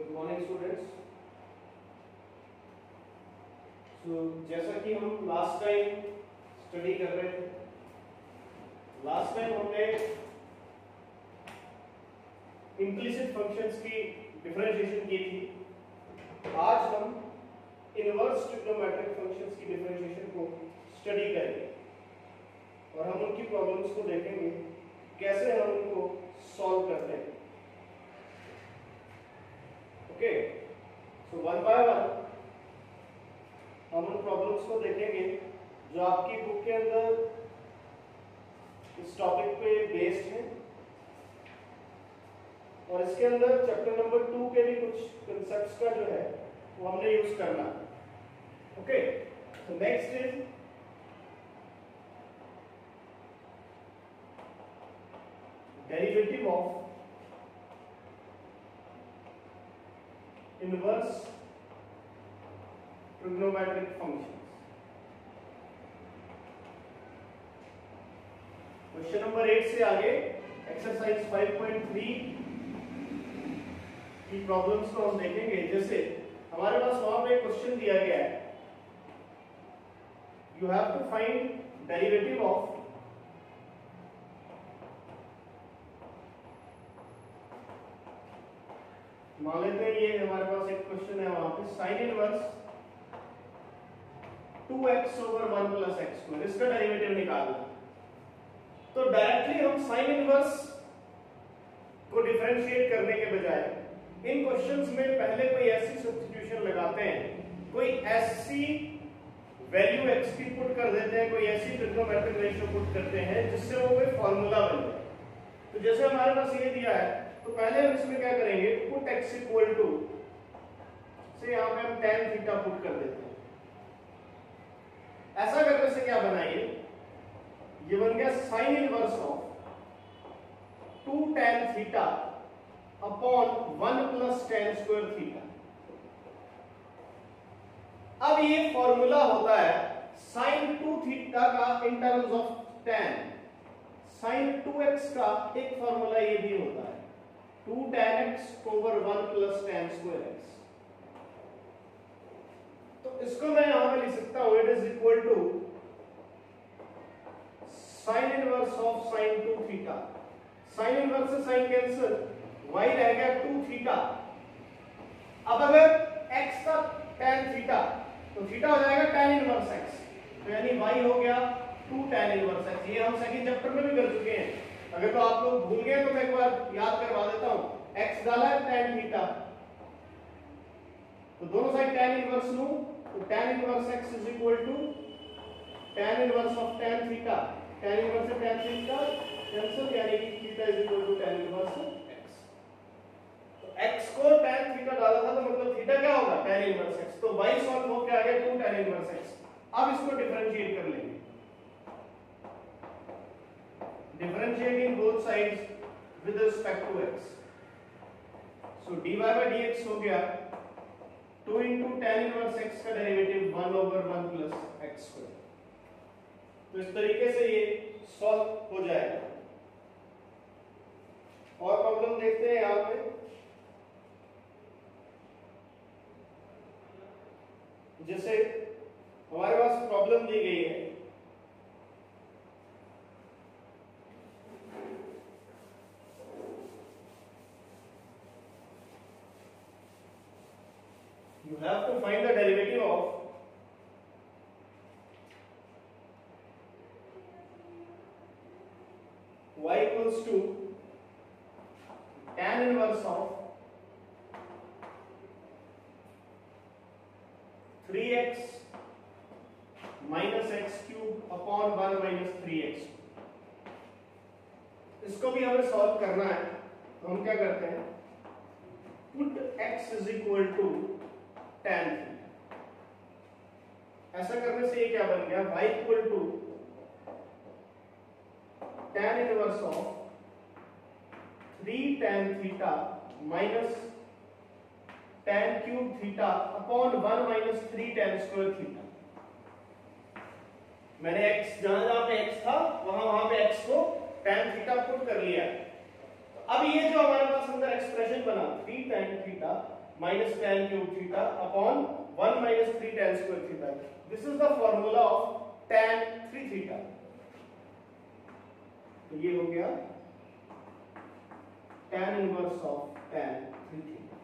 Good morning students. जैसा कि हम लास्ट टाइम स्टडी कर रहे थे, लास्ट टाइम हमने इम्प्लिसिट फंक्शंस की डिफरेंशिएशन की थी। आज हम इनवर्स ट्रिग्नोमेट्रिक फंक्शंस की डिफरेंशिएशन को स्टडी करेंगे और हम उनकी प्रॉब्लम्स को देखेंगे कैसे हम उनको सॉल्व करते हैं। Okay, so one by one हम उन प्रॉब्लम्स को देखेंगे जो आपकी बुक के अंदर इस टॉपिक पे बेस्ड है और इसके अंदर चैप्टर नंबर 2 के भी कुछ कंसेप्ट्स का जो है वो हमने यूज करना है। Okay, so next is derivative of inverse trigonometric functions. Question number 8 से आगे एक्सरसाइज 5.3 की प्रॉब्लम्स को हम देखेंगे। जैसे हमारे पास वहां पे क्वेश्चन दिया गया है, you have to find derivative of मान लेते हैं ये हमारे पास एक क्वेश्चन है, वहां पे sine inverse 2x over 1 plus x square, इसका डेरिवेटिव निकालना। तो डायरेक्टली हम साइन इनवर्स को डिफरेंशिएट करने के बजाय इन क्वेश्चंस में पहले कोई ऐसी सब्स्टिट्यूशन लगाते हैं, कोई ऐसी वैल्यू x की पुट कर देते हैं, कोई ऐसी ट्रिग्नोमेट्रिक रेशियो पुट करते हैं जिससे वो कोई फार्मूला बन जाए। तो जैसे हमारे पास ये दिया है, तो पहले हम इसमें क्या करेंगे, पुट x इक्वल टू से यहां पे हम tan थीटा पुट कर देते हैं। ऐसा करने से क्या बनाइए, ये बन गया sine inverse of 2 tan theta upon 1 plus tan square theta. अब ये फॉर्मूला होता है साइन 2 थीटा का in terms of tan, sine 2x का एक फॉर्मूला ये भी होता है 2 tan x over 1 plus tan square x। तो इसको मैं यहां पे लिख सकता हूं, it is equal to sine inverse of sine 2 theta. Sine inverse से साइन कैंसिल, y रह गया 2 थीटा। अब अगर x का tan थीटा तो थीटा हो जाएगा tan इनवर्स x, तो यानी y हो गया 2 tan इनवर्स x। ये हम सेकंड चैप्टर में भी कर चुके हैं, अगर तो आप लोग भूल गए तो मैं एक बार याद करवा देता हूं। x डाला है tan थीटा, तो दोनों साइड tan इनवर्स लूं तो tan inverse x is equal to tan inverse of tan theta, tan inverse से tan थीटा कैंसिल, यानी कि theta is equal to tan inverse x। तो x को tan थीटा डाला था तो मतलब थीटा क्या होगा, tan इनवर्स x। तो y सॉल्व होके आ गया 2 tan इनवर्स x। अब इसको डिफरेंशिएट कर लेंगे, differentiating both sides with respect to x। So dy by dx हो गया 2 into tan इनवर्स x का derivative 1 over 1 plus x square. तो इस तरीके से ये सॉल्व हो जाएगा। और प्रॉब्लम देखते हैं यहां पे, जैसे हमारे पास प्रॉब्लम दी गई है, you have to find the derivative of y equals to tan inverse of 3x minus x cube upon 1 minus 3x। इसको भी हमें सॉल्व करना है, तो हम क्या करते हैं, put x is equal to tan theta. ऐसा करने से ये क्या बन गया, y equal to tan inverse of 3 tan theta minus tan cube theta upon 1 minus 3 tan square theta. मैंने x जहां पे x था वहां पे x को tan थीटा पुट कर लिया। अब ये जो हमारे पास अंदर एक्सप्रेशन बना 3 tan theta minus tan cube theta upon 1 minus 3 tan square theta. This is the formula of tan 3 theta. तो ये हो गया tan inverse of tan 3 theta.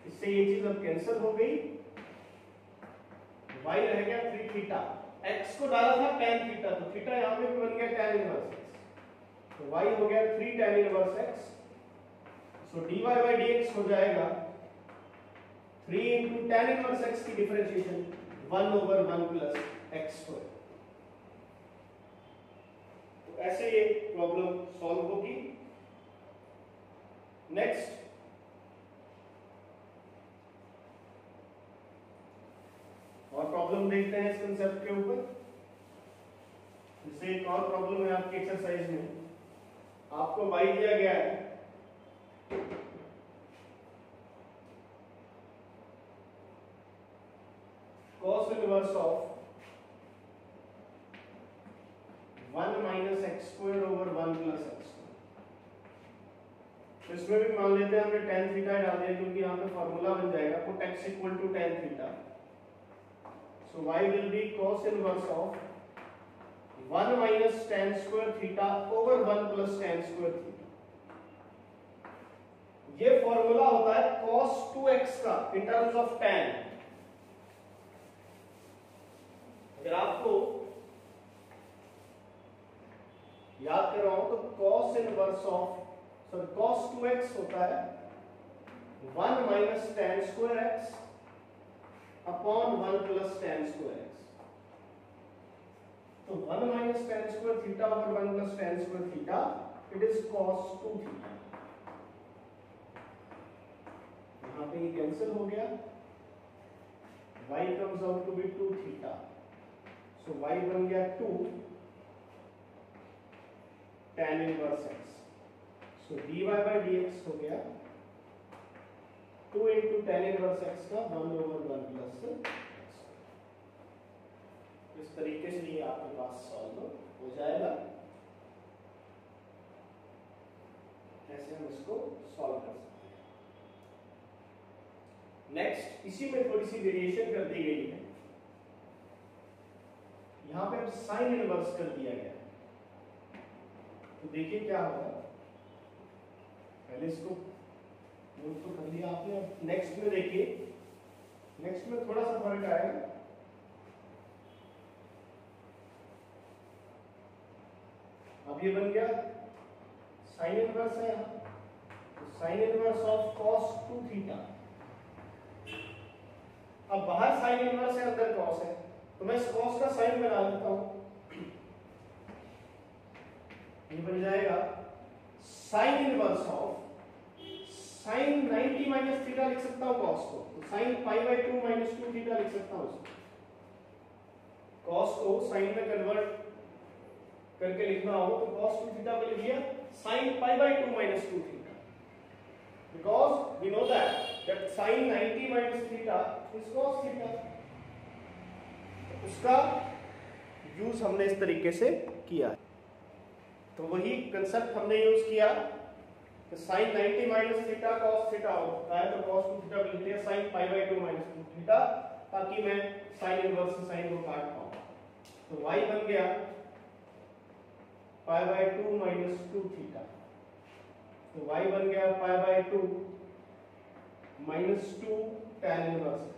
इससे ये चीज अब कैंसिल हो गई, y रह गया 3 थीटा, x को डाला था tan थीटा, तो थीटा यहां पे भी बन गया tan इनवर्स x, तो y हो गया 3 tan inverse x। So dy by dx हो जाएगा 3 into tan इनवर्स x की differentiation 1 over 1 plus x square. तो ऐसे ये प्रॉब्लम सॉल्व होगी। नेक्स्ट और प्रॉब्लम देखते हैं इस कंसेप्ट के ऊपर। जैसे एक और प्रॉब्लम है आपकी एक्सरसाइज में, आपको y दिया गया है cos inverse of 1 minus x square over 1 plus x square। इसमें भी मान लेते हैं हमने tan थीटा डाल दिया, क्योंकि यहाँ पे फॉर्मूला बन जाएगा put x equal to tan theta. So y will be cos inverse of 1 minus tan square theta over 1 plus tan square theta। ये फॉर्मूला होता है cos 2x का in terms of tan। अगर आपको याद कर रहा हूं तो cos inverse of cos 2x होता है 1 minus tan square x upon 1 plus tan square x। तो 1 minus tan square theta over 1 plus tan square theta, it is cos 2 theta। यहाँ पे ये कैंसिल हो गया, y comes out to be 2 theta, so y बन गया 2 tan inverse x। so dy by dx हो गया 2 into tan inverse x का 1 over 1 plus x। इस तरीके से ये आपके पास सॉल्व हो जाएगा। ऐसे हम इसको सॉल्व कर सकते हैं। नेक्स्ट, इसी में थोड़ी सी वेरिएशन कर दी गई है। यहां पे अब साइन इनवर्स कर दिया गया है, तो देखिए क्या होगा। पहले इसको नोट तो कर लिया आपने, अब नेक्स्ट में देखिए, नेक्स्ट में थोड़ा सा फर्क आएगा। अब ये बन गया साइन इनवर्स है यहाँ, तो sign inverse of cos 2 theta. अब बाहर साइन इनवर्स है, अंदर cos है, तो मैं इस cos का साइन बना लेता हूं। ये बन जाएगा sign inverse of sign 90 minus theta लिख सकता हूं cos को, तो sine pi by 2 minus 2 theta लिख सकता हूं उसको। cos को साइन में कन्वर्ट करके लिखना हो तो cos 2 थीटा को लिख दिया sine pi by 2 minus 2 theta, because we know that sin 90 minus theta is cos theta। उसका यूज हमने इस तरीके से किया है। तो वही कंसेप्ट हमने यूज किया कि sin 90 minus theta cos theta होता है, तो cos 2 थीटा लिख दिया sin pi by 2 minus 2 theta, ताकि मैं sin इनवर्स से sin को काट पाऊं। तो y बन गया पाई बाई 2 माइनस 2 थीटा, तो y बन गया pi by 2 minus 2 tan inverse x।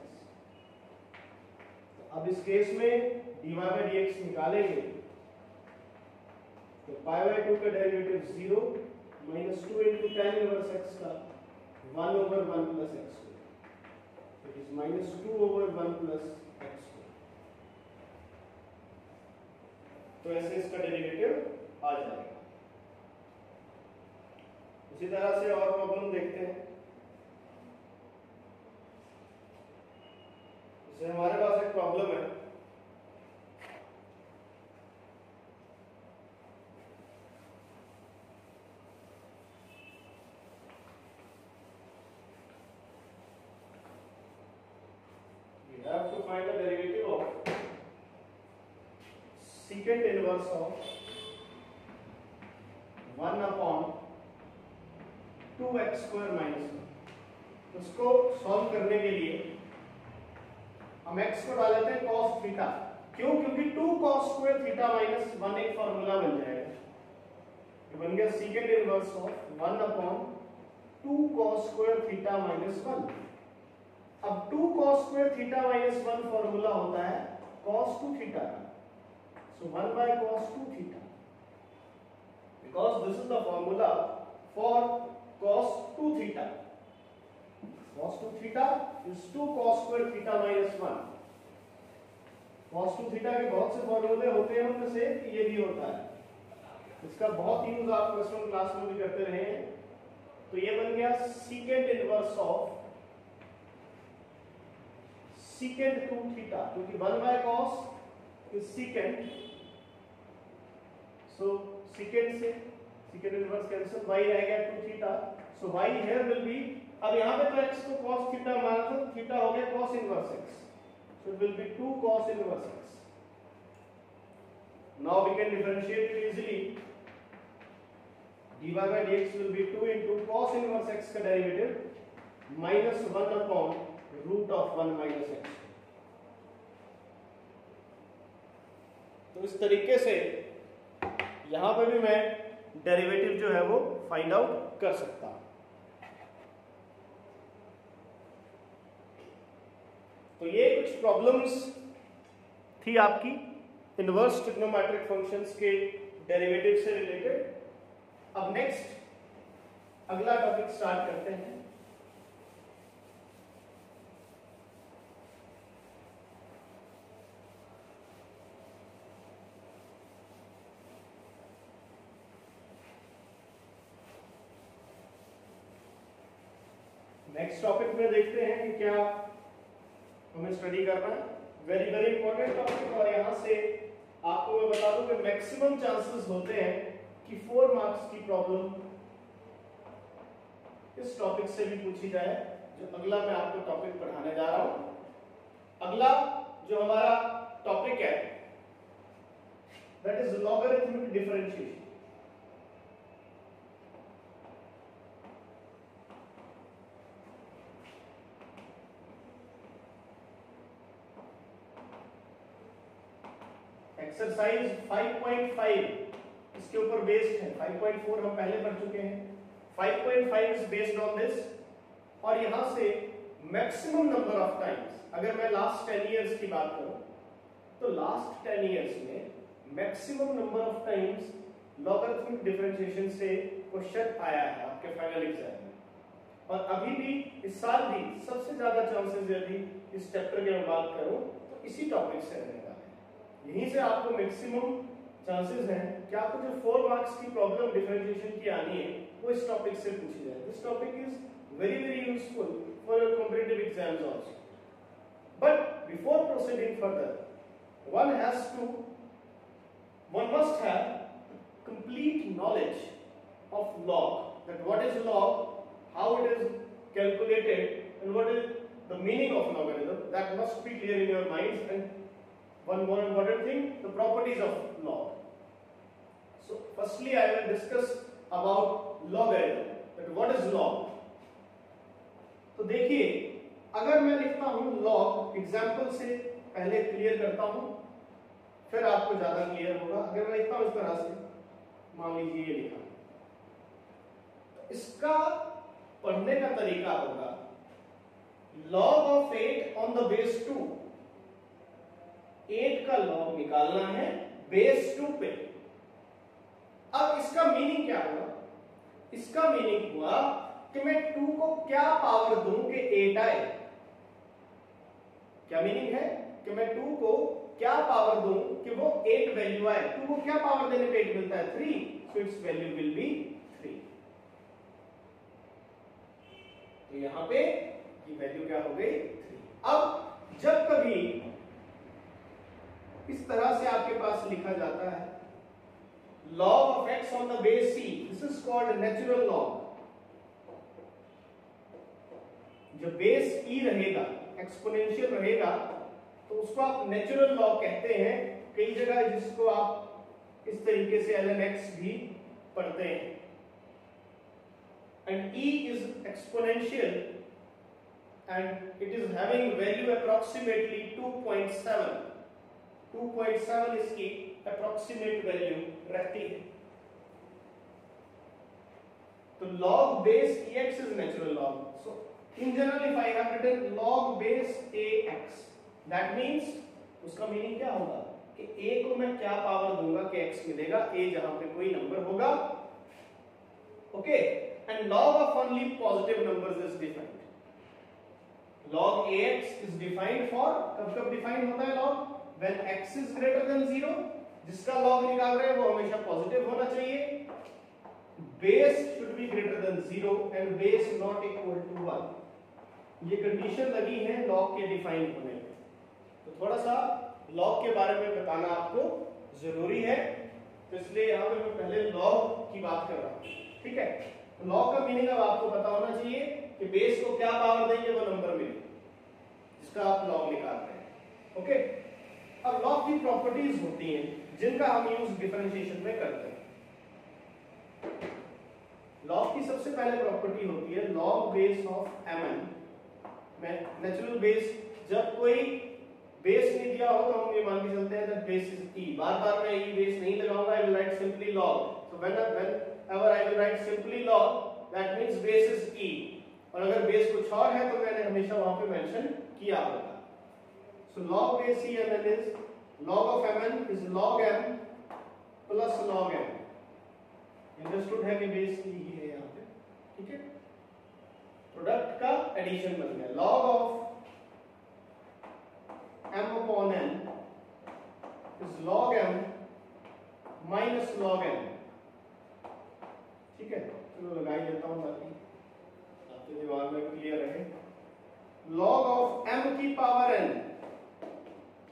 अब इस केस में dy by dx निकालेंगे, तो पाई बाई 2 का derivative 0 minus 2 into tan inverse x का 1 over 1 plus x square, it is minus 2 over 1 plus x square. तो ऐसे इसका डेरिवेटिव आ जाएगा। इसी तरह से और प्रॉब्लम देखते हैं। जैसे हमारे पास एक प्रॉब्लम है, we have to find the derivative of secant inverse of 1 upon 2x square minus 1। उसको सॉल्व करने के लिए हम x को डाल देते हैं cos थीटा। क्यों? क्योंकि 2 cos स्क्वायर थीटा माइनस 1 एक फार्मूला बन जाएगा, ये बन गया second inverse of 1 upon 2 cos square theta minus 1। अब 2 cos square theta minus 1 formula होता है cos 2 theta, so 1 by cos 2 theta, because this is the formula for cos 2 theta. Cos 2 theta is 2 cos square theta minus 1. Cos 2 theta के बहुत से फॉर्मूले होते हैं, उनमें से ये भी होता है, इसका बहुत यूज आप प्लस वन क्लास में भी करते रहे हैं। तो ये बन गया secant inverse of secant 2 theta, क्योंकि 1 by cos is secant, so secant से secant इनवर्स कैंसिल, y रह गया 2 theta, so y here will be, अब यहाँ पे तो x को cos थीटा माना था, थीटा हो गया cos inverse x, so it will be 2 cos inverse x. Now we can differentiate it easily. dy by dx will be 2 into cos inverse x का derivative minus 1 upon root of 1 minus x. तो इस तरीके से यहां पे भी मैं derivative जो है वो फाइंड आउट कर सकता हूं। तो ये कुछ प्रॉब्लम्स थी आपकी इनवर्स ट्रिग्नोमेट्रिक फंक्शंस के डेरिवेटिव से रिलेटेड। अब नेक्स्ट अगला टॉपिक स्टार्ट करते हैं। नेक्स्ट टॉपिक में देखते हैं कि क्या हमें स्टडी करना है। वेरी वेरी इंपॉर्टेंट टॉपिक, और यहां से आपको मैं बता दूं कि मैक्सिमम चांसेस होते हैं कि 4 मार्क्स की प्रॉब्लम इस टॉपिक से भी पूछी जाए, जो अगला मैं आपको टॉपिक पढ़ाने जा रहा हूं। अगला जो हमारा टॉपिक है that is logarithmic differentiation. Exercise 5.5 इसके ऊपर बेस्ड है। 5.4 हम पहले पढ़ चुके हैं। 5.5 इज बेस्ड ऑन दिस, और यहां से मैक्सिमम नंबर ऑफ टाइम्स, अगर मैं लास्ट 10 इयर्स की बात करूं तो लास्ट 10 इयर्स में maximum number of times logarithmic differentiation से क्वेश्चन आया है आपके फाइनल एग्जाम में। और अभी भी इस साल भी सबसे ज्यादा चांसेस यदि इस चैप्टर की मैं बात करूं तो इसी टॉपिक से रहने वाले हैं। यहीं से आपको मैक्सिमम चांसेस हैं कि आपको जो 4 मार्क्स की प्रॉब्लम डिफरेंशिएशन की आनी है वो इस टॉपिक से पूछी जाए। This topic is very very useful for your competitive exams also. But before proceeding further, one must have complete knowledge of log, that what is log, how it is calculated, and what is the meaning of logarithm. That must be clear in your minds. And one more important thing, the properties of log. So firstly I will discuss about logarithm, that what is log. तो देखिए, अगर मैं लिखता हूं log, example से पहले clear करता हूं, फिर आपको ज्यादा क्लियर होगा। अगर मैं लिखता हूं इस तरह से, मान लीजिए ये लिखा, तो इसका पढ़ने का तरीका होगा log of 8 on the base 2। 8 का log निकालना है बेस 2 पे। अब इसका मीनिंग क्या हुआ? इसका मीनिंग हुआ कि मैं 2 को क्या पावर दूं कि 8 आए। क्या मीनिंग है कि मैं 2 को क्या पावर दूं कि वो 8 वैल्यू आए। 2 को क्या पावर देने पे 8 मिलता है? 3, so it's value will be 3। तो यहां पे की वैल्यू क्या हो गई? 3। अब जब कभी इस तरह से आपके पास लिखा जाता है log of x on the base c, this is called natural log। जो बेस e रहेगा, एक्सपोनेंशियल रहेगा, तो उसको आप नेचुरल लॉग कहते हैं। कई जगह जिसको आप इस तरीके से ln x भी पढ़ते हैं। And e is exponential and it is having value approximately 2.7. 2.7 इसकी approximate value रहती है. तो log base ex is natural log. So in general if I have written log base ax, that means उसका meaning क्या होगा कि a को मैं क्या पावर दूंगा कि x मिलेगा, a जहां पे कोई नंबर होगा. Okay, and log of only positive numbers is defined. Log ax is defined for, कब डिफाइन होता है log? When x is greater than 0. जिसका log निकाल रहे हैं वो हमेशा पॉजिटिव होना चाहिए. Base should be greater than 0 and base not equal to 1. ये कंडीशन लगी है log के डिफाइन होने में. तो थोड़ा सा log के बारे में बताना आपको जरूरी है, तो इसलिए यहाँ पे मैं पहले log की बात कर रहा हूँ. ठीक है, तो log का मीनिंग अब आपको पता होना चाहिए कि बेस को क्या पावर देंगे वो नंबर मिले जिसका आप log निकाल रहे हैं. ओके, अब log की प्रॉपर्टीज होती हैं जिनका हम यूज डिफरेंशिएशन में करते हैं. log की सबसे पहले प्रॉपर्टी होती है log बेस ऑफ mn. मैं नेचुरल बेस, जब कोई बेस नहीं दिया हो तो हम ये मान के चलते हैं दैट बेस इज e. बार-बार मैं e बेस नहीं लगाऊंगा, I will write simply log. So whenever I will write simply log, that means base is e. और अगर बेस कुछ और है तो मैंने हमेशा वहां पे मेंशन किया होगा. So log base e mn is log of mn is log m plus log m. Understood है कि बेस e ही है यहाँ पे. ठीक है, प्रोडक्ट का एडिशन बन गया. log of m upon n is log m minus log n. ठीक है, चलो लगा ही देता हूं ताकि आपके दिमाग में क्लियर रहे. log of m की पावर n,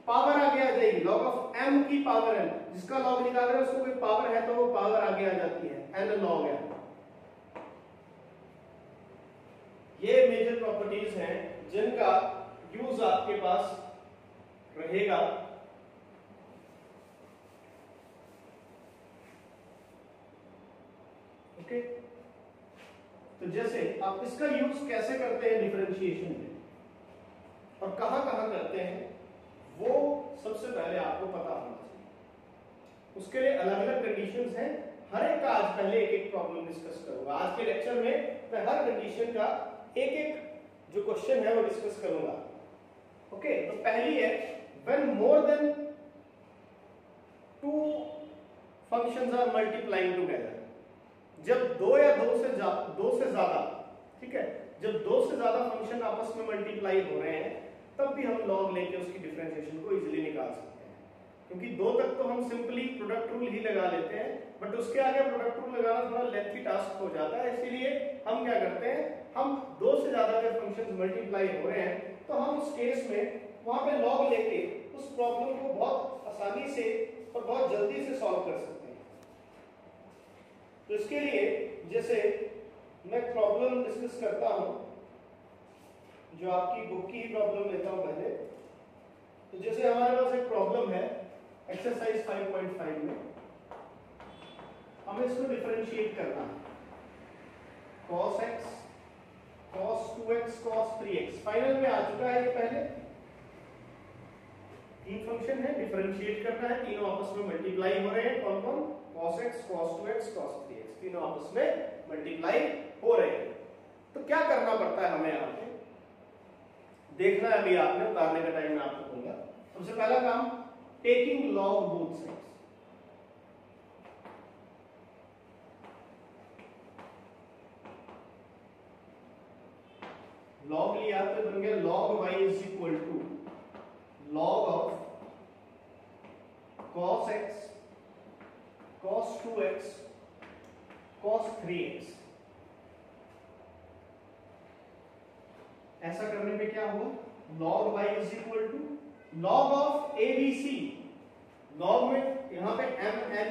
पावर आगे आ जाएगी. log of m की पावर n, जिसका log निकाल रहे हैं उसको कोई पावर है तो वो पावर आगे आ जाती है n log m. ये मेजर प्रॉपर्टीज हैं जिनका यूज आपके पास रहेगा. ओके, तो जैसे आप इसका यूज कैसे करते हैं डिफरेंशिएशन में और कहां-कहां करते हैं वो सबसे पहले आपको पता होना चाहिए. उसके लिए अलग-अलग कंडीशंस हैं. हर एक का आज पहले एक-एक प्रॉब्लम डिस्कस करूंगा. आज के लेक्चर में मैं हर कंडीशन का एक-एक जो क्वेश्चन है वो डिस्कस करूंगा. ओके, तो पहली है when more than two functions are multiplying together. जब दो या दो से ज्यादा, ठीक है, जब दो से ज्यादा फंक्शन आपस में मल्टीप्लाई हो रहे हैं तब भी हम लॉग लेके उसकी डिफरेंशिएशन को इजीली निकाल सकते हैं. क्योंकि दो तक तो हम सिंपली प्रोडक्ट रूल ही लगा लेते हैं, बट उसके आगे प्रोडक्ट रूल लगाना थोड़ा लेंथी टास्क हो जाता है. इसीलिए हम क्या करते हैं, हम दो से ज्यादा अगर फंक्शंस मल्टीप्लाई हो रहे हैं तो हम उस केस में वहां पे लॉग लेके उस प्रॉब्लम को बहुत आसानी से और बहुत जल्दी से सॉल्व कर सकते हैं. तो इसके लिए जैसे मैं प्रॉब्लम डिस्कस करता हूं, जो आपकी बुक की ही प्रॉब्लम लेता हूं पहले. तो जैसे हमारे पास एक प्रॉब्लम है एक्सरसाइज 5.5 में, हमें इसको डिफरेंशिएट करना है. cos x, cos 2x, cos 3x final में आ चुका है. ये पहले तीन फंक्शन है, डिफरेंशिएट करना है. तीनों आपस में मल्टीप्लाई हो रहे हैं. कौन कौन? cos x, cos 2x, cos 3x तीनों आपस में मल्टीप्लाई हो रहे हैं. तो क्या करना पड़ता है हमें यहाँ पे देखना है. अभी आपने उतारने का टाइम मैं आपको दूंगा. सबसे पहला काम, taking log both sides. Log लिया तो बन गया log y is equal to log of cos x, cos 2x, cos 3x. ऐसा करने पे क्या हुआ, log y is equal to log of abc. log में यहां पे m n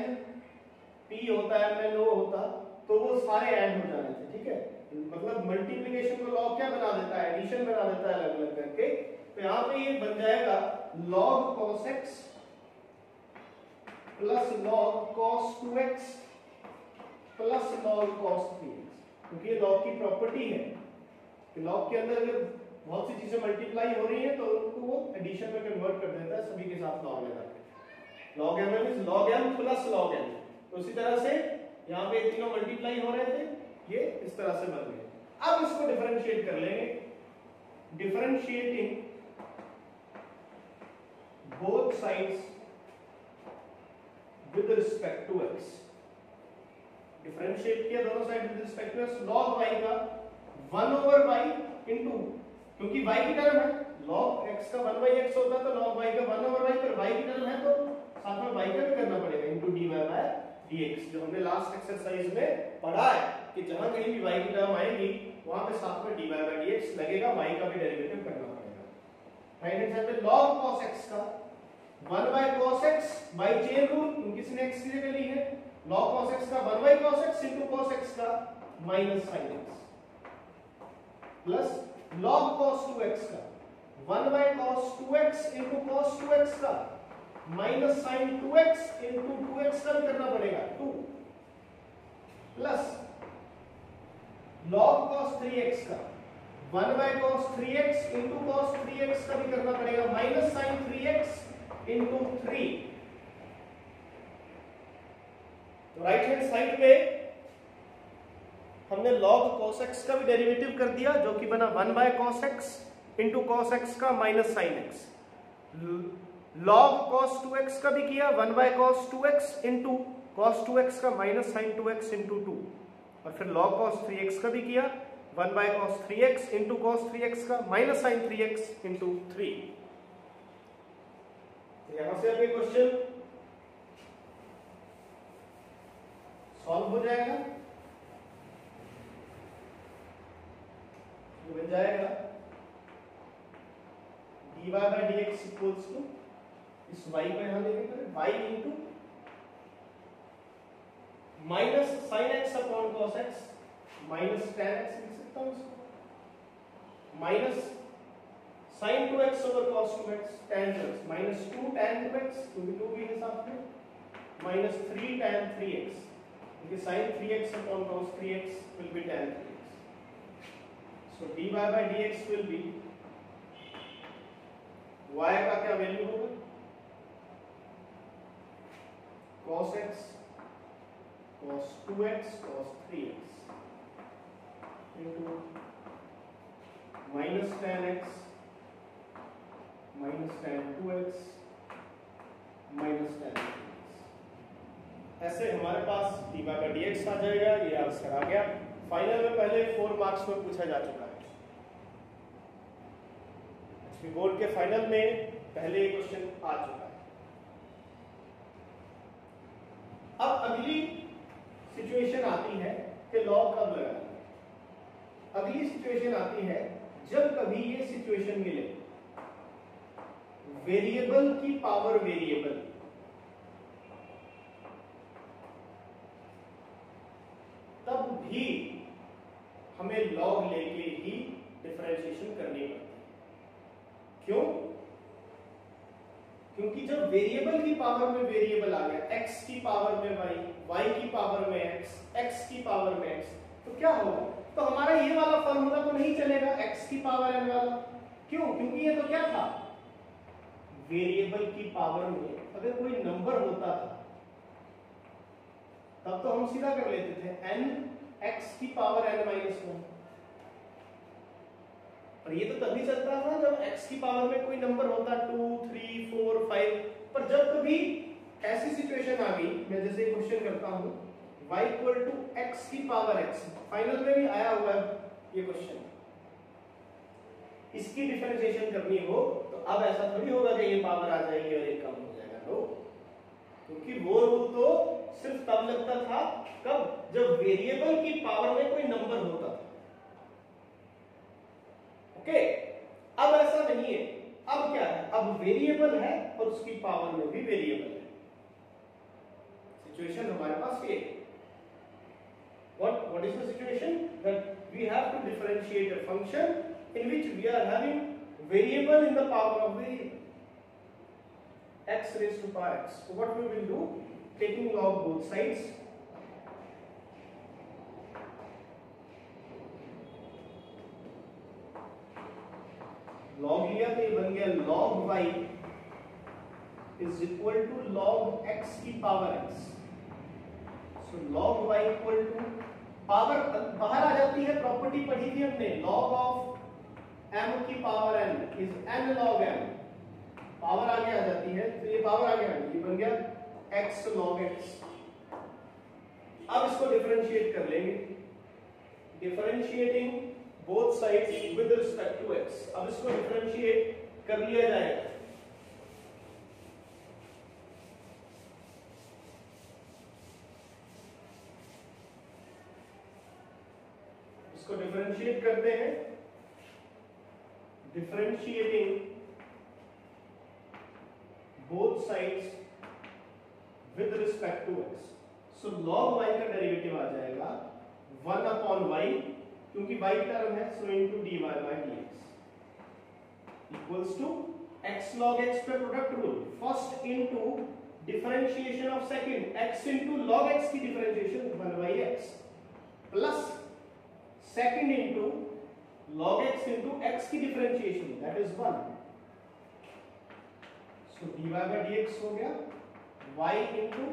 p होता है, m n o होता, तो वो सारे ऐड हो जाने थे. ठीक है, मतलब मल्टीप्लिकेशन को log क्या बना देता है, एडिशन बना देता है अलग अलग करके. तो यहां पे ये बन जाएगा log cos x plus log cos 2x plus log cos 3x. क्योंकि ये log की प्रॉपर्टी है कि log के अंदर अगर बहुत सी चीजें मल्टीप्लाई हो रही है तो उनको वो एडिशन में कन्वर्ट कर देता है सभी के साथ लॉग लगा के। Log m means log m plus log n। तो इसी तरह से यहाँ पे तीनों मल्टीप्लाई हो रहे थे, ये इस तरह से बन गए। अब इसको डिफरेंशिएट कर लेंगे। Differentiating both sides with respect to x। Differentiate किया दोनों side with respect to x। log y का 1/y इनटू, क्योंकि y की टर्म है, log x का 1/x होता है तो log y का 1/y, पर y की टर्म है तो साथ में y का भी करना पड़ेगा इनटू dy/dx, जो हमने लास्ट एक्सरसाइज में पढ़ा है कि जहां कहीं भी y की टर्म आएगी वहां पे साथ में dy/dx लगेगा, y का भी डेरिवेटिव करना पड़ेगा। राइट हैंड साइड पे log cos x का 1/cos x bye chain rule, क्योंकि इसने x की जगह ली है, log cos x का 1/cos x into cos x का minus sin x plus log cos 2x का 1/cos 2x into cos 2x का minus sin 2x into 2x का भी करना पड़ेगा 2 प्लस log cos 3x का 1/cos 3x into cos 3x का भी करना पड़ेगा माइनस sin 3x इनटू 3। तो राइट हैंड साइड पे हमने log cos x का भी डेरिवेटिव कर दिया जो कि बना 1/cos x into cos x का minus sin x। log cos 2x का भी किया 1/cos 2x into cos 2x का माइनस sin 2x इनटू 2, और फिर log cos 3x का भी किया 1/cos 3x into cos 3x का माइनस sin 3x इनटू 3। तो यहां से अब ये क्वेश्चन सॉल्व हो जाएगा। बन जाएगा dy/dx इक्वल्स टू, इस y को यहां लेके करें y into minus sin x upon cos x minus tan x लिख सकता हूं इसको, minus sin 2x over cos 2x tan 2x minus 2 tan 2x, क्योंकि 2 भी है साथ में, माइनस 3 tan 3x, क्योंकि sin 3x upon cos 3x will be tan 3x। So dy/dx will be, y का क्या वैल्यू होगा, cos x cos 2x cos 3x into minus tan x minus tan 2x minus tan 3x। ऐसे हमारे पास dy/dx आ जाएगा। ये answer आ गया। Final में पहले 4 मार्क्स में पूछा जा चुका है। बोर्ड के फाइनल में पहले ये क्वेश्चन आ चुका है। अब अगली सिचुएशन आती है कि लॉग कब लगाना है। अगली सिचुएशन आती है जब कभी ये सिचुएशन मिले वेरिएबल की पावर वेरिएबल, तब भी हमें लॉग लेके ही डिफरेंशिएशन करनी पड़ती है। क्यों? क्योंकि जब वेरिएबल की पावर में वेरिएबल आ गया, x की पावर में y, y की पावर में x, x की पावर में x, तो क्या होगा? तो हमारा ये वाला फॉर्मूला तो नहीं चलेगा x की पावर n वाला। क्यों? क्योंकि ये तो क्या था, वेरिएबल की पावर में अगर कोई नंबर होता था तब तो हम सीधा कर लेते थे n x की पावर n माइनस 1। और ये तो तभी चलता था जब x की पावर में कोई नंबर होता 2, 3, 4, 5। पर जब कभी ऐसी सिचुएशन आ गई, मैं जैसे क्वेश्चन करता हूं y इक्वल टू x की पावर x, फाइनल में भी आया हुआ है ये क्वेश्चन, इसकी डिफरेंशिएशन करनी हो तो अब ऐसा थोड़ी होगा कि ये पावर आ जाएगी और ये कम हो जाएगा। नो, क्योंकि वो रूल तो सिर्फ तब लगता था कब, जब वेरिएबल की पावर में कोई नंबर होता था। ओके, अब ऐसा नहीं है। अब क्या है, अब वेरिएबल है और उसकी पावर में भी वेरिएबल है। सिचुएशन हमारे पास ये, what is the situation, that we have to differentiate a function in which we are having variable in the power of variable x raised to power x. So what we will do, taking log both sides, log लिया तो ये बन गया log y is equal to log x की power x। So log y equal to power बाहर आ जाती है, प्रॉपर्टी पढ़ी थी हमने, log ऑफ m की power n is n log m, power आगे आ जाती है तो ये पावर आगे आ गई, ये बन गया x log x। अब इसको डिफरेंशिएट कर लेंगे, differentiating both sides with respect to x। अब इसको डिफरेंशिएट कर लिया जाएगा, इसको डिफरेंशिएट करते हैं, differentiating both sides with respect to x। So log y का डेरिवेटिव आ जाएगा 1 अपॉन y, क्योंकि y टर्म है, so into dy by dx equals to x log x पे product rule, first into differentiation of second x into log x की डिफरेंशिएशन 1/x plus second into log x into x की differentiation that is 1। So dy by dx हो गया y into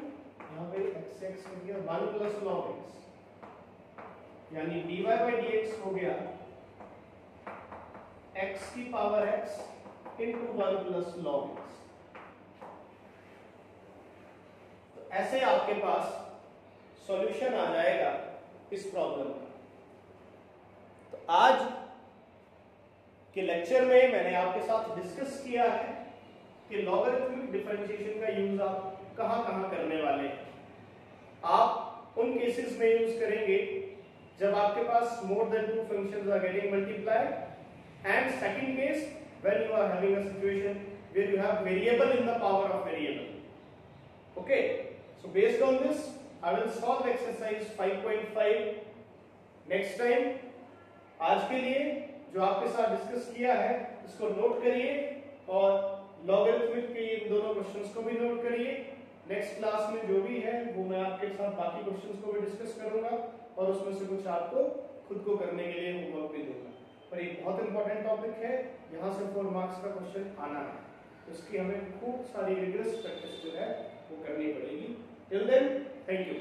यहाँ पे x हो गया 1 प्लस log x, यानी dy बाय dx हो गया x की power x into 1 plus log x। तो ऐसे आपके पास सॉल्यूशन आ जाएगा इस प्रॉब्लम का। तो आज के लेक्चर में मैंने आपके साथ डिस्कस किया है कि लॉगरिथमिक डिफरेंशिएशन का यूज आप कहां-कहां करने वाले हैं। आप उन केसेस में यूज करेंगे जब आपके पास more than 2 functions are getting multiplied, and second case when you are having a situation where you have variable in the power of variable. Okay, so based on this I will solve exercise 5.5 next time. आज के लिए जो आपके साथ discuss किया है इसको note करिए और लॉगरिथमिक के इन दोनों क्वेश्चंस को भी नोट करिए। नेक्स्ट क्लास में जो भी है वो मैं आपके साथ बाकी क्वेश्चंस को भी डिस्कस करूंगा और उसमें से कुछ आपको खुद को करने के लिए होमवर्क भी दूंगा। पर एक बहुत इंपॉर्टेंट टॉपिक है, यहाँ से 4 मार्क्स का क्वेश्चन आना है, तो इसकी हमें खूब सारी रिग्रेस प्रैक्टिस जो है वो करनी पड़ेगी। Till then, thank you.